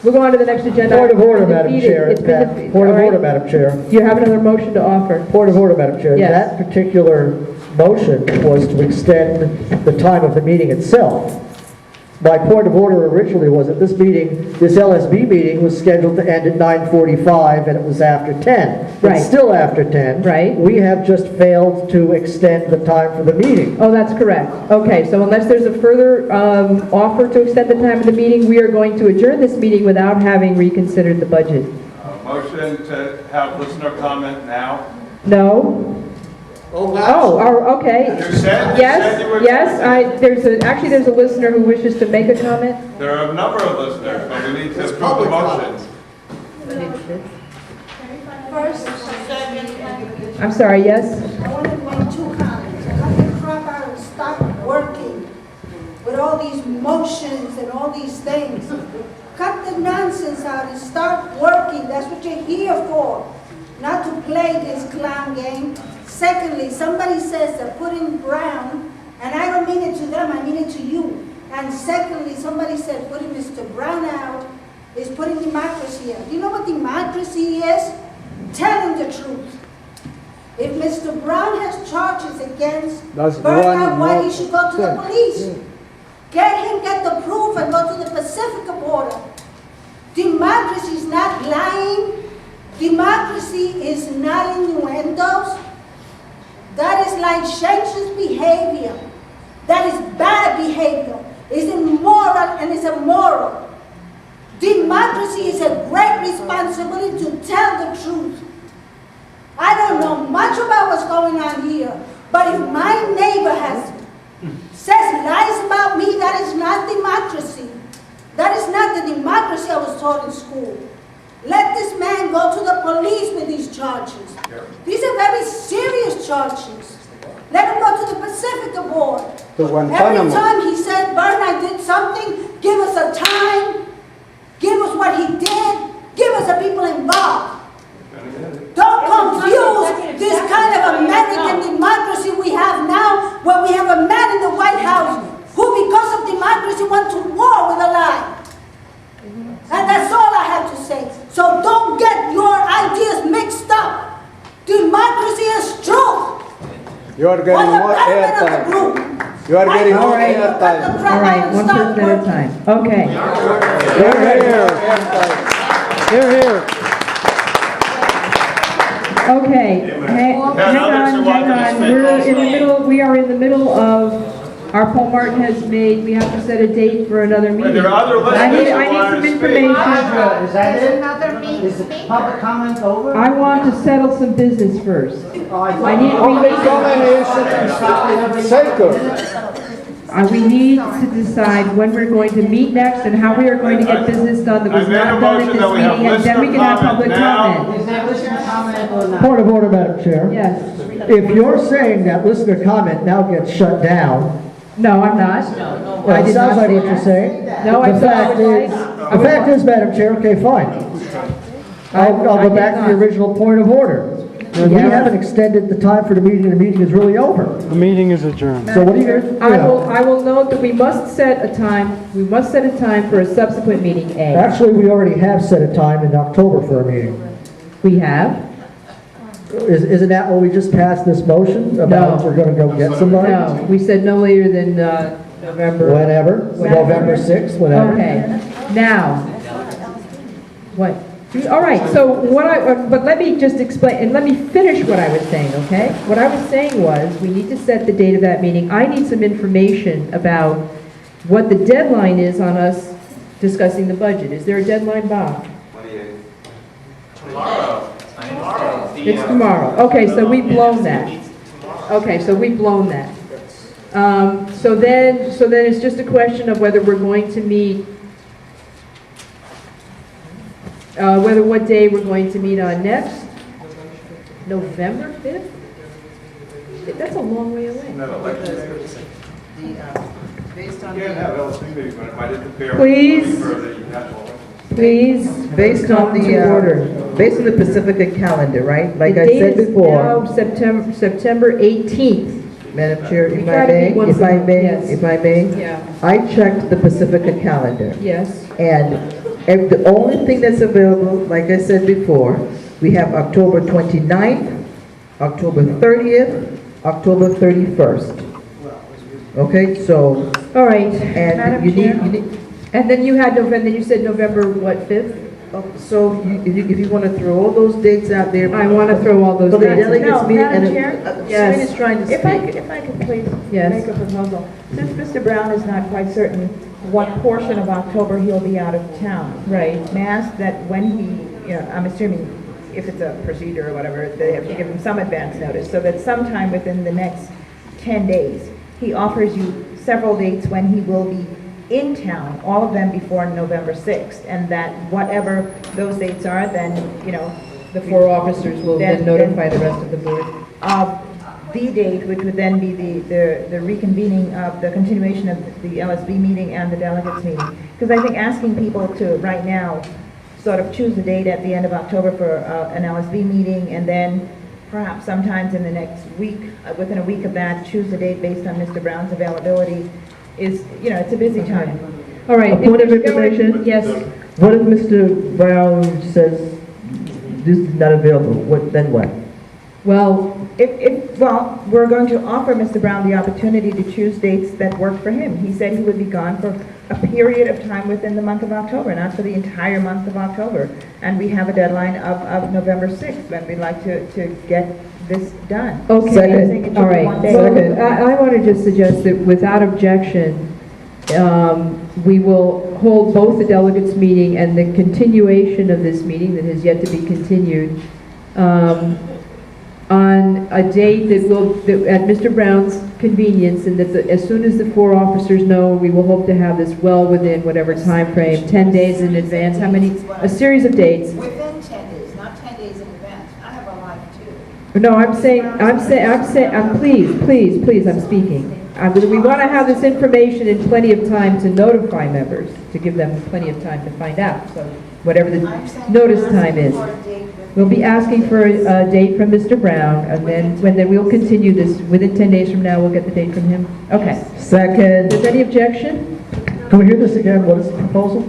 We'll go on to the next agenda. Point of order, It's been Madam defeated. Chair. It's been defeated. Point of All right. order, Madam Chair. You have another motion to offer. Point of order, Madam Chair. Yes. That particular motion was to extend the time of the meeting itself. My point of order originally was that this meeting, this LSB meeting was scheduled to end at 9:45 and it was after 10. Right. It's still after 10. Right. We have just failed to extend the time for the meeting. Oh, that's correct. Okay, so unless there's a further offer to extend the time of the meeting, we are going to adjourn this meeting without having reconsidered the budget. Motion to have listener comment now. No? Okay. You said you were. Actually, there's a listener who wishes to make a comment. There are a number of listeners, but we need to approve the motion. First, second, I'm sorry, yes? I want to make two comments. I want to crop out and stop working with all these motions and all these things. Cut the nonsense out and start working. That's what you're here for, not to play this clown game. Secondly, somebody says they're putting Brown, and I don't mean it to them, I mean it to you. And secondly, somebody said putting Mr. Brown out is putting democracy out. Do you know what democracy is? Tell him the truth. If Mr. Brown has charges against Bernard White, he should go to the police. Get the proof and go to the Pacifica border. Democracy is not lying. Democracy is not innuendos. That is licentious behavior. That is bad behavior. It's immoral and it's immoral. Democracy is a great responsibility to tell the truth. I don't know much about what's going on here, but if my neighbor says lies about me, that is not democracy. That is not the democracy I was taught in school. Let this man go to the police with these charges. These are very serious charges. Let him go to the Pacifica board. Every time he said, Bernard did something, give us a time, give us what he did, give us the people involved. Don't confuse this kind of American democracy we have now, where we have a man in the White House who, because of democracy, went to war with a lie. And that's all I have to say. So don't get your ideas mixed up. Democracy is truth. You are getting more airtime. You are getting more airtime. All right, one person at a time. Okay. Here, here. Okay, hang on. We are in the middle of, our Paul Martin has made, we have to set a date for another meeting. There are other listeners I need some information. Is that it? Is the public comment over? I want to settle some business first. I need, we need to decide when we're going to meet next and how we are going to get business done that was not done at this meeting, and then we can have public comment. Is that listener comment or not? Point of order, Madam Chair. Yes. If you're saying that listener comment now gets shut down, No, I'm not. well, it sounds like what you're saying. No, I The fact is, Madam Chair, okay, fine. I'll I go did back to the not. original point of order. We Yeah. haven't extended the time for the meeting is really over. The meeting is adjourned. So what are you going to do? I will note that we must set a time for a subsequent meeting A. Actually, we already have set a time in October for a meeting. We have? Isn't that what we just passed this motion about No. we're going to go get somebody? No, we said no later than November. Whenever, November 6th, whatever. Okay, now, what? All right, so but let me just explain, and let me finish what I was saying, okay? What I was saying was, we need to set the date of that meeting. I need some information about what the deadline is on us discussing the budget. Is there a deadline, Bob? Tomorrow. It's tomorrow. Okay, so we've blown that. Okay, so we've blown that. So then it's just a question of whether we're going to meet, what day we're going to meet on next. November 5th? That's a long way away. Based on You can't have LSU meetings, but if I did compare. Please. Further, you have to. Please, Based on the Pacifica calendar, right? Like the I date said is before. now September 18th. Madam Chair, We if try I to may, meet once if a I month, may, yes. if I may, Yeah, I checked the Pacifica calendar, yes. and the only thing that's available, like I said before, we have October 29th, October 30th, October 31st. Okay, so, All right, and Madam you Chair. need, And then you had November, then you said November, what, 5th? so if you want to throw all those dates out there. I want to throw all those For the dates. delegates No, meeting, Madam and Chair? Yes. Swain is trying to If I speak. could, if I could please Yes. make a proposal. Since Mr. Brown is not quite certain what portion of October he'll be out of town. Right. May I ask that when he, I'm assuming if it's a procedure or whatever, they have to give him some advance notice, so that sometime within the next 10 days, he offers you several dates when he will be in town, all of them before November 6th, and that whatever those dates are, then, The four officers will then Then- notify the rest of the board. of the date, which would then be the reconvening of the continuation of the LSB meeting and the delegates meeting. Because I think asking people to, right now, sort of choose a date at the end of October for an LSB meeting, and then perhaps sometimes in the next week, within a week of that, choose a date based on Mr. Brown's availability, is, it's a busy time. All right. A point of if there's no- information? Yes. What if Mr. Brown says this is not available, then what? Well, Well, we're going to offer Mr. Brown the opportunity to choose dates that work for him. He said he would be gone for a period of time within the month of October, not for the entire month of October. And we have a deadline of November 6th, when we'd like to get this done. okay, Second. It should all be right. one day. Second. Well, I want to just suggest that without objection, we will hold both the delegates meeting and the continuation of this meeting that has yet to be continued on a date that at Mr. Brown's convenience, and that as soon as the four officers know, we will hope to have this well within whatever time frame, 10 days in advance. How many? A series of dates. Within 10 days, not 10 days in advance. I have a life too. No, I'm please, I'm speaking. We want to have this information in plenty of time to notify members, to give them plenty of time to find out, so whatever the I'm saying notice you're time asking is. for a date within We'll be asking for a date from Mr. Brown, and then we'll continue this, within 10 days from now, we'll get the date from him. Okay. Second. Is there any objection? Can we hear this again? What is the proposal?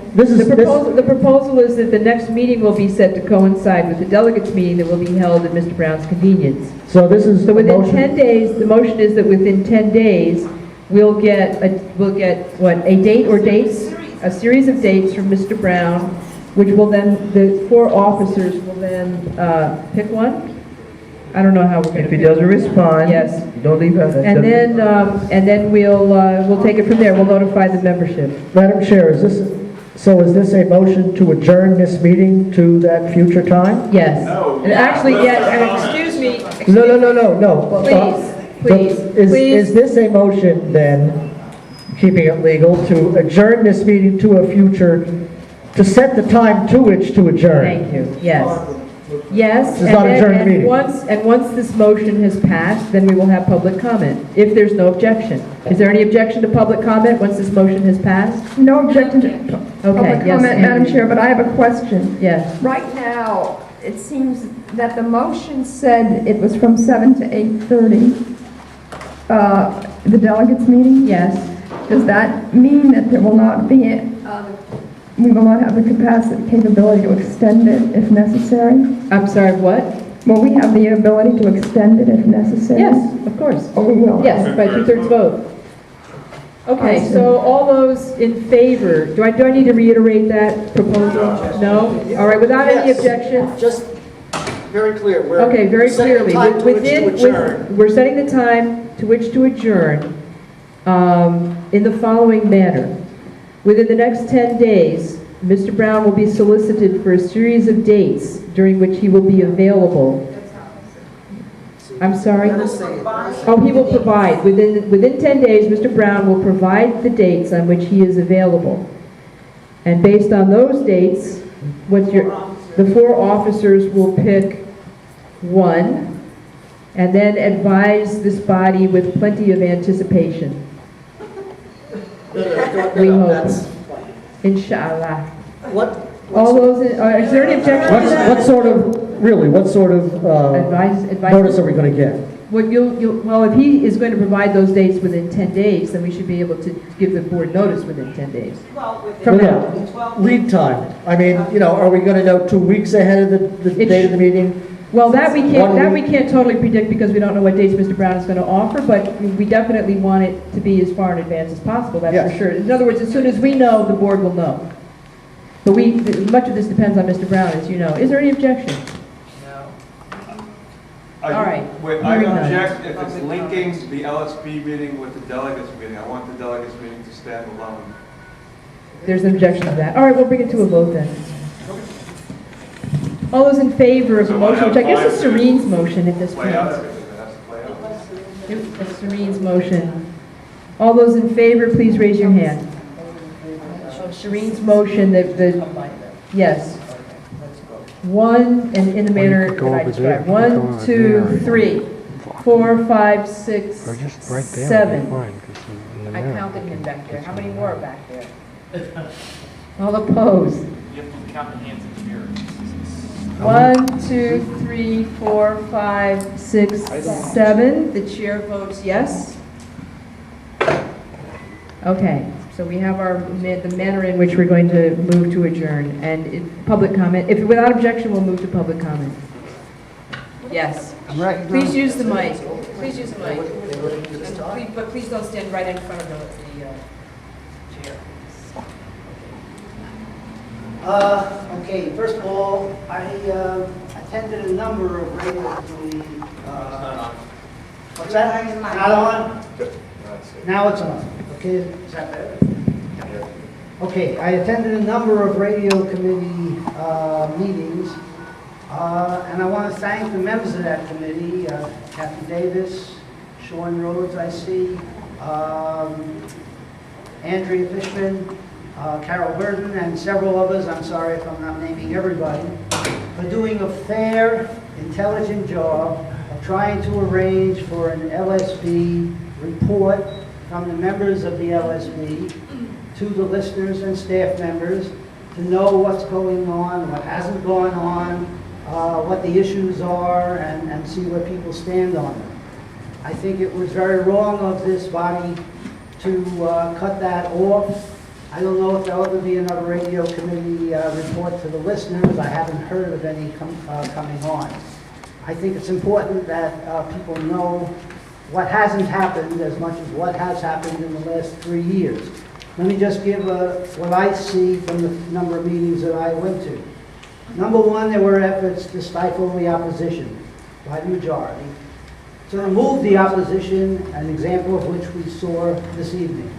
The proposal is that the next meeting will be set to coincide with the delegates meeting that will be held at Mr. Brown's convenience. So this is So the within motion. 10 days, the motion is that within 10 days, we'll get, what, a date or dates? A series of dates from Mr. Brown, which will then, the four officers will then pick one? I don't know how we're going to If he pick. doesn't respond, Yes. don't leave it. And then we'll take it from there. We'll notify the membership. Madam Chair, is this a motion to adjourn this meeting to that future time? Yes. No. And actually, excuse me. No. Please, Is this a motion then, keeping it legal, to adjourn this meeting to a future, to set the time to which to adjourn? Thank you, yes. Yes, This is not adjourn the meeting. once this motion has passed, then we will have public comment, if there's no objection. Is there any objection to public comment once this motion has passed? No objection to public yes, comment, Madam Andrew. Chair, but I have a question. Yes. Right now, it seems that the motion said it was from 7 to 8:30, the delegates meeting. Yes. Does that mean that there will not be, we will not have the capability to extend it if necessary? I'm sorry, what? Will we have the ability to extend it if necessary? Yes, of course. Oh, we will? Yes, by 2/3 vote. Okay, so all those in favor, do I need to reiterate that proposal? No? All right, without any Yes. objection? Just very clear. We're Okay, very setting the clearly. time to which to adjourn. We're setting the time to which to adjourn in the following manner. Within the next 10 days, Mr. Brown will be solicited for a series of dates during which he will be available. I'm sorry? Oh, he will provide. Within 10 days, Mr. Brown will provide the dates on which he is available. And based on those dates, the four officers will pick one, and then advise this body with plenty of anticipation. We hope. That's- Inshallah. What? All those, is there any objection to that? What sort of Advise notice are we going to get? Well, if he is going to provide those dates within 10 days, then we should be able to give the board notice within 10 days. Well, From within now. 12 Lead time. I mean, are we going to know 2 weeks ahead of the It date of the meeting? Well, that we One week. can't totally predict because we don't know what dates Mr. Brown is going to offer, but we definitely want it to be as far in advance as possible, that's for Yes. sure. In other words, as soon as we know, the board will know. But much of this depends on Mr. Brown, as you know. Is there any objection? All right. Wait, I Hearing none. object if it's linking the LSB meeting with the delegates meeting. I want the delegates meeting to stand alone. There's an objection to that. All right, we'll bring it to a vote then. All those in favor of the So motion, which I guess is I have Serene's motion at this Play out point. everything that has to play out. It's Serene's motion. All those in favor, please raise your hand. Serene's motion, yes. One, and in the manner that I described. 1, 2, 3, 4, 5, 6, 7. I counted him back there. How many more are back there? All opposed? You have to count the hands in here. 1, 2, 3, 4, 5, 6, 7. The chair votes yes. Okay, so we have the manner in which we're going to move to adjourn. And public comment, if without objection, we'll move to public comment. Yes. Please use the mic. Please use the mic. But please don't stand right in front of the chair. Okay, first of all, I attended a number of radio committee, what's that? Not on? Now it's on. Okay, is that better? Okay, I attended a number of radio committee meetings, and I want to thank the members of that committee, Kathy Davis, Sean Rhodes, I see, Andrea Fishman, Carol Burton, and several others, I'm sorry if I'm not naming everybody, for doing a fair, intelligent job of trying to arrange for an LSB report from the members of the LSB to the listeners and staff members to know what's going on, what hasn't gone on, what the issues are, and see where people stand on them. I think it was very wrong of this body to cut that off. I don't know if there'll ever be another radio committee report to the listeners. I haven't heard of any coming on. I think it's important that people know what hasn't happened as much as what has happened in the last 3 years. Let me just give what I see from the number of meetings that I went to. Number one, there were efforts to stifle the opposition by the majority, to remove the opposition, an example of which we saw this evening,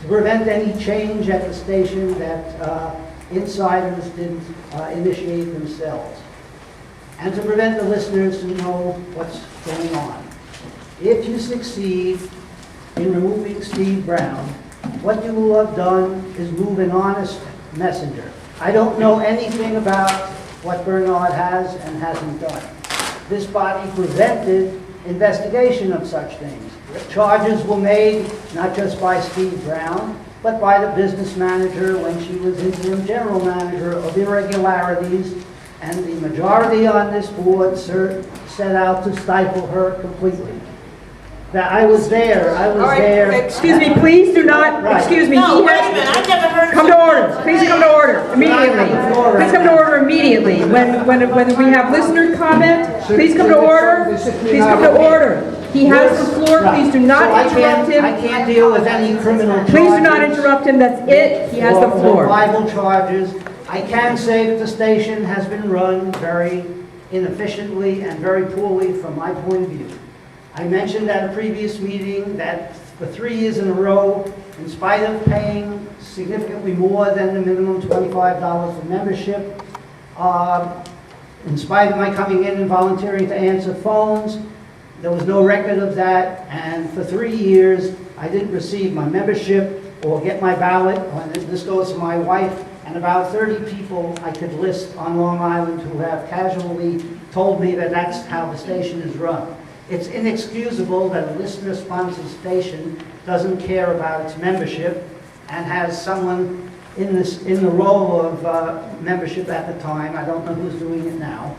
to prevent any change at the station that insiders didn't initiate themselves, and to prevent the listeners to know what's going on. If you succeed in removing Steve Brown, what you will have done is move an honest messenger. I don't know anything about what Bernard has and hasn't done. This body prevented investigation of such things. Charges were made not just by Steve Brown, but by the business manager when she was interim general manager of irregularities, and the majority on this board set out to stifle her completely. That I was there, All right, excuse me, please do not, Right. excuse me. No, he wait has- a minute, I've never heard. Come to order, please come to order, immediately. Please come to order immediately. When we have listener comment, please come to order, please come to order. He has the floor, please do not interrupt I him. can't deal with any criminal charges. Please do not interrupt him, that's it, he has the or floor. libel charges. I can say that the station has been run very inefficiently and very poorly from my point of view. I mentioned at a previous meeting that for 3 years in a row, in spite of paying significantly more than the minimum $25 for membership, in spite of my coming in and volunteering to answer phones, there was no record of that, and for 3 years, I didn't receive my membership or get my ballot. And this goes to my wife and about 30 people I could list on Long Island who have casually told me that that's how the station is run. It's inexcusable that a listener-sponsored station doesn't care about its membership and has someone in the role of membership at the time, I don't know who's doing it now,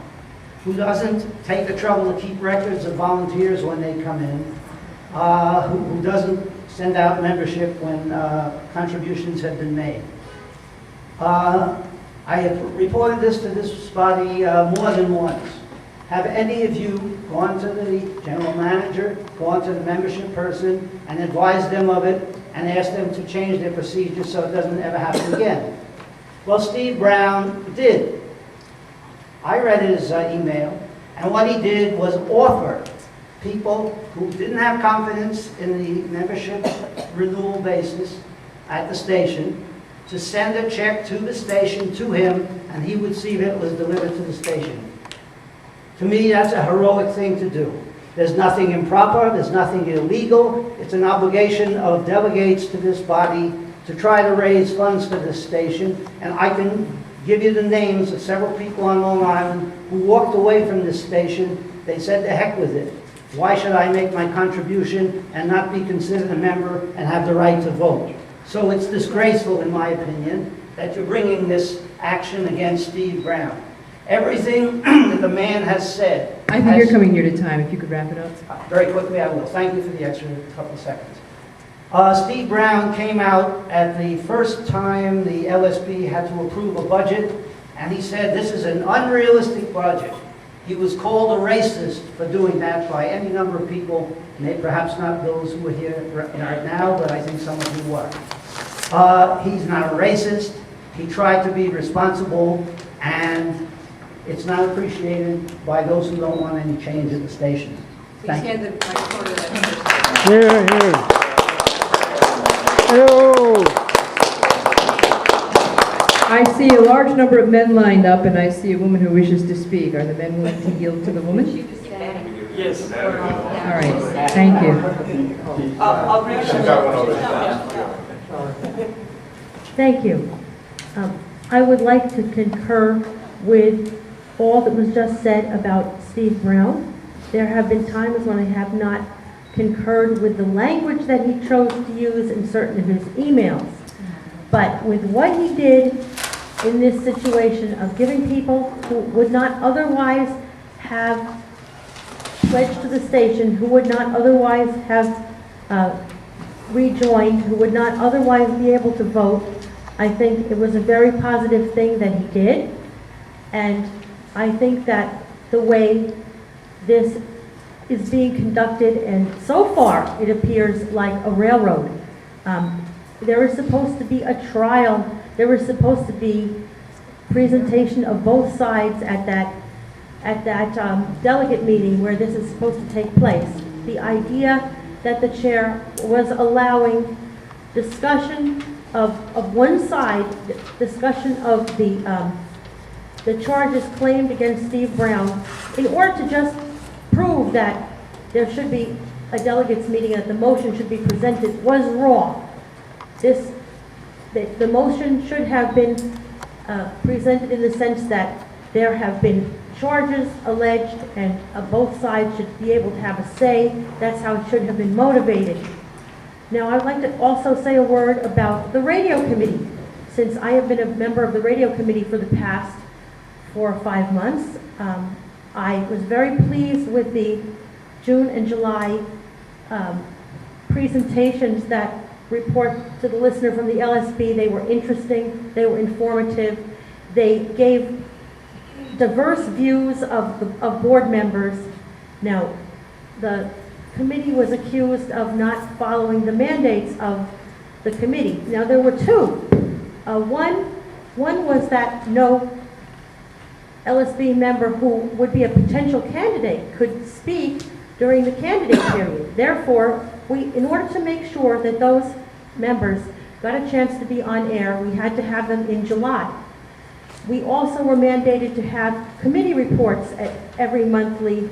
who doesn't take the trouble to keep records of volunteers when they come in, who doesn't send out membership when contributions have been made. I have reported this to this body more than once. Have any of you gone to the general manager, gone to the membership person, and advised them of it, and asked them to change their procedures so it doesn't ever happen again? Well, Steve Brown did. I read his email, and what he did was offer people who didn't have confidence in the membership renewal basis at the station to send a check to the station to him, and he would see that it was delivered to the station. To me, that's a heroic thing to do. There's nothing improper, there's nothing illegal. It's an obligation of delegates to this body to try to raise funds for this station, and I can give you the names of several people on Long Island who walked away from this station. They said, to heck with it. Why should I make my contribution and not be considered a member and have the right to vote? So it's disgraceful, in my opinion, that you're bringing this action against Steve Brown. Everything that the man has said... I think you're coming near to time. If you could wrap it up. Very quickly, I will. Thank you for the extra couple of seconds. Steve Brown came out at the first time the LSB had to approve a budget, and he said this is an unrealistic budget. He was called a racist for doing that by any number of people, perhaps not those who are here right now, but I think some of you were. He's not a racist. He tried to be responsible, and it's not appreciated by those who don't want any change at the station. Please hand the microphone to that person. Here, here. Hello. I see a large number of men lined up, and I see a woman who wishes to speak. Are the men willing to yield to the woman? Yes. All right, thank you. I'll bring you Thank you. I would like to concur with all that was just said about Steve Brown. There have been times when I have not concurred with the language that he chose to use in certain of his emails. But with what he did in this situation of giving people who would not otherwise have pledged to the station, who would not otherwise have rejoined, who would not otherwise be able to vote, I think it was a very positive thing that he did. And I think that the way this is being conducted, and so far it appears like a railroad. There is supposed to be a trial. There was supposed to be presentation of both sides at that delegate meeting where this is supposed to take place. The idea that the chair was allowing discussion of one side, discussion of the charges claimed against Steve Brown, in order to just prove that there should be a delegates meeting and that the motion should be presented, was wrong. The motion should have been presented in the sense that there have been charges alleged and both sides should be able to have a say. That's how it should have been motivated. Now, I'd like to also say a word about the radio committee. Since I have been a member of the radio committee for the past 4 or 5 months, I was very pleased with the June and July presentations that report to the listener from the LSB. They were interesting, they were informative, they gave diverse views of board members. Now, the committee was accused of not following the mandates of the committee. Now, there were two. One was that no LSB member who would be a potential candidate could speak during the candidate period. Therefore, in order to make sure that those members got a chance to be on air, we had to have them in July. We also were mandated to have committee reports at every monthly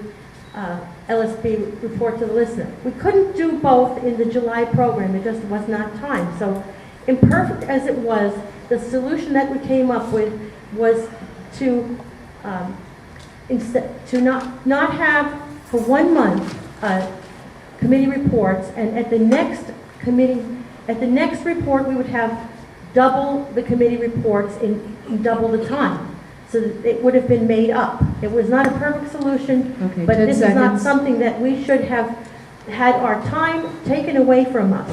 LSB report to the listener. We couldn't do both in the July program. There just was not time. So imperfect as it was, the solution that we came up with was to not have for 1 month committee reports, and at the next report we would have double the committee reports in double the time. so that it would have been made up. It was not a perfect solution, Okay, but 10 this is not seconds. something that we should have had our time taken away from us.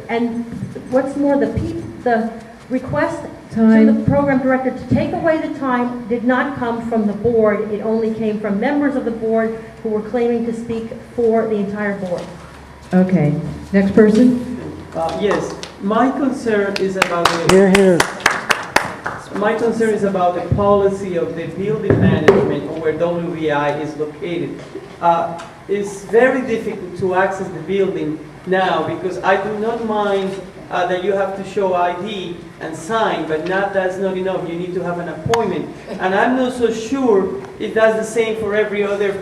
And what's more, the request to Time. the program director to take away the time did not come from the board. It only came from members of the board who were claiming to speak for the entire board. Okay, next person? Yes, my concern is about my concern is about the policy of the building management or where WBI is located. It's very difficult to access the building now because I do not mind that you have to show ID and sign, but that's not enough. You need to have an appointment. And I'm not so sure if that's the same for every other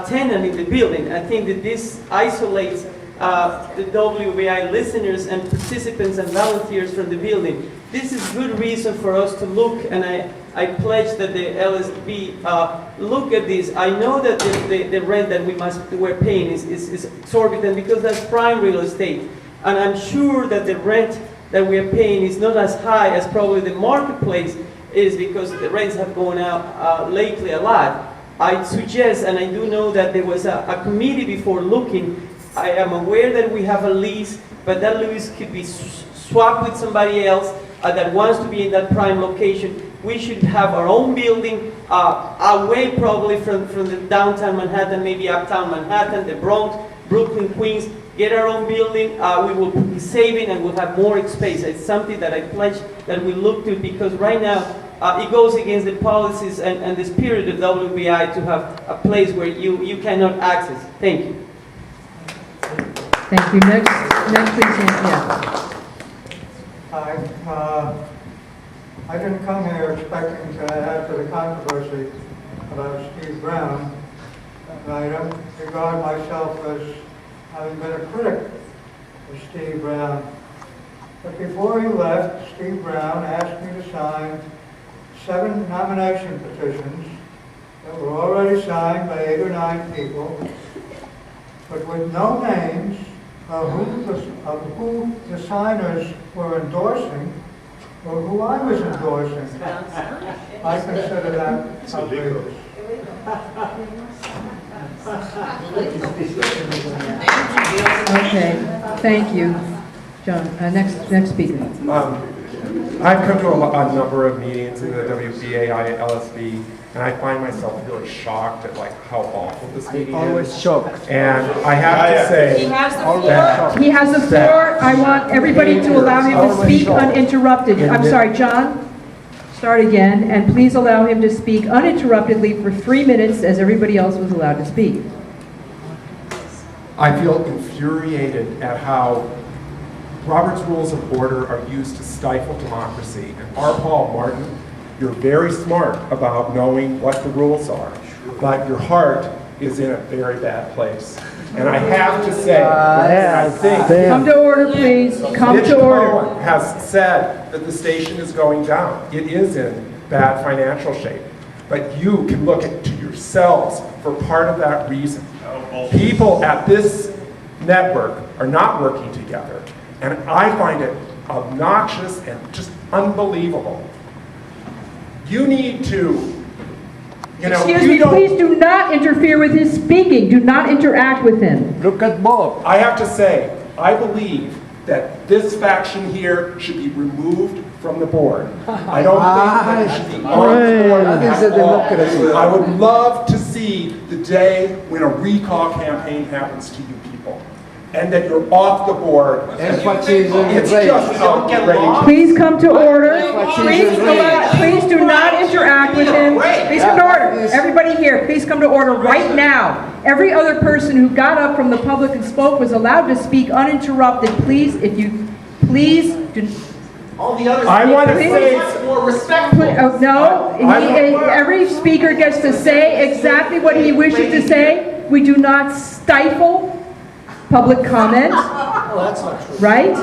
tenant in the building. I think that this isolates the WBI listeners and participants and volunteers from the building. This is good reason for us to look, and I pledge that the LSB look at this. I know that the rent that we're paying is exorbitant because that's prime real estate. And I'm sure that the rent that we are paying is not as high as probably the marketplace is because the rents have gone out lately a lot. I suggest, and I do know that there was a committee before looking. I am aware that we have a lease, but that lease could be swapped with somebody else that wants to be in that prime location. We should have our own building away probably from the downtown Manhattan, maybe uptown Manhattan, the Bronx, Brooklyn, Queens. Get our own building, we will be saving and we'll have more space. It's something that I pledge that we look to because right now it goes against the policies and the spirit of WBI to have a place where you cannot access. Thank you. Thank you. Next please, yeah. Hi. I didn't come here expecting to add to the controversy about Steve Brown. And I don't regard myself as having been a critic of Steve Brown. But before he left, Steve Brown asked me to sign 7 nomination petitions that were already signed by 8 or 9 people, but with no names of who the signers were endorsing or who I was endorsing. I consider that outrageous. Okay, thank you. John, next speaker. I've come to a number of meetings in the WBAI LSB, and I find myself really shocked at how awful this meeting is. Always shocked. And I have to say, He has the floor. He has the floor. I want everybody to allow him to speak uninterrupted. I'm sorry, John, start again, and please allow him to speak uninterruptedly for 3 minutes as everybody else was allowed to speak. I feel infuriated at how Robert's Rules of Order are used to stifle democracy. And R. Paul Martin, you're very smart about knowing what the rules are, but your heart is in a very bad place. And I have to say, I think Come to order, please. Come Mitch to order. Cohen has said that the station is going down. It is in bad financial shape. But you can look to yourselves for part of that reason. People at this network are not working together. And I find it obnoxious and just unbelievable. You need to, Excuse me, please do not interfere with his speaking. Do not interact with him. Look at Bob. I have to say, I believe that this faction here should be removed from the board. I don't think that it should be on the board That is at a all. democracy. I would love to see the day when a recall campaign happens to you people, and that you're off the board. Fascism It's is rage. just outrageous. Please come to order. Please do not interact with him. Please come to order. Everybody here, please come to order right now. Every other person who got up from the public and spoke was allowed to speak uninterrupted. Please, please do. All the others I want to Please. say, more respectful. No, every speaker gets to say exactly what he wishes to say. We do not stifle public comment. Oh, that's not true. Right?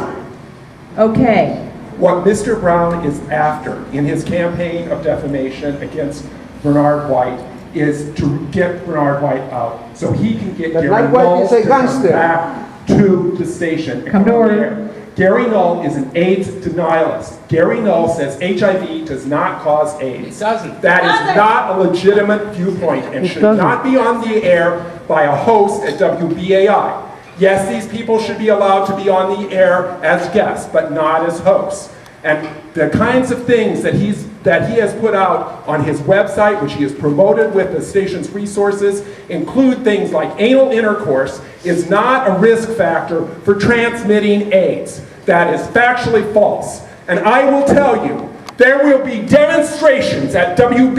Okay. what Mr. Brown is after in his campaign of defamation against Bernard White is to get Bernard White out so he can get But Gary Bernard White is a Knowles to come gangster. back to the station. and Come to on the order. air. Gary Null is an AIDS denialist. Gary Null says HIV does not cause AIDS. It doesn't. That is not a legitimate viewpoint and should not be on the air by a host at WBAI. Yes, these people should be allowed to be on the air as guests, but not as hosts. And the kinds of things that he has put out on his website, which he has promoted with the station's resources, include things like anal intercourse is not a risk factor for transmitting AIDS. That is factually false. And I will tell you, there will be demonstrations at WB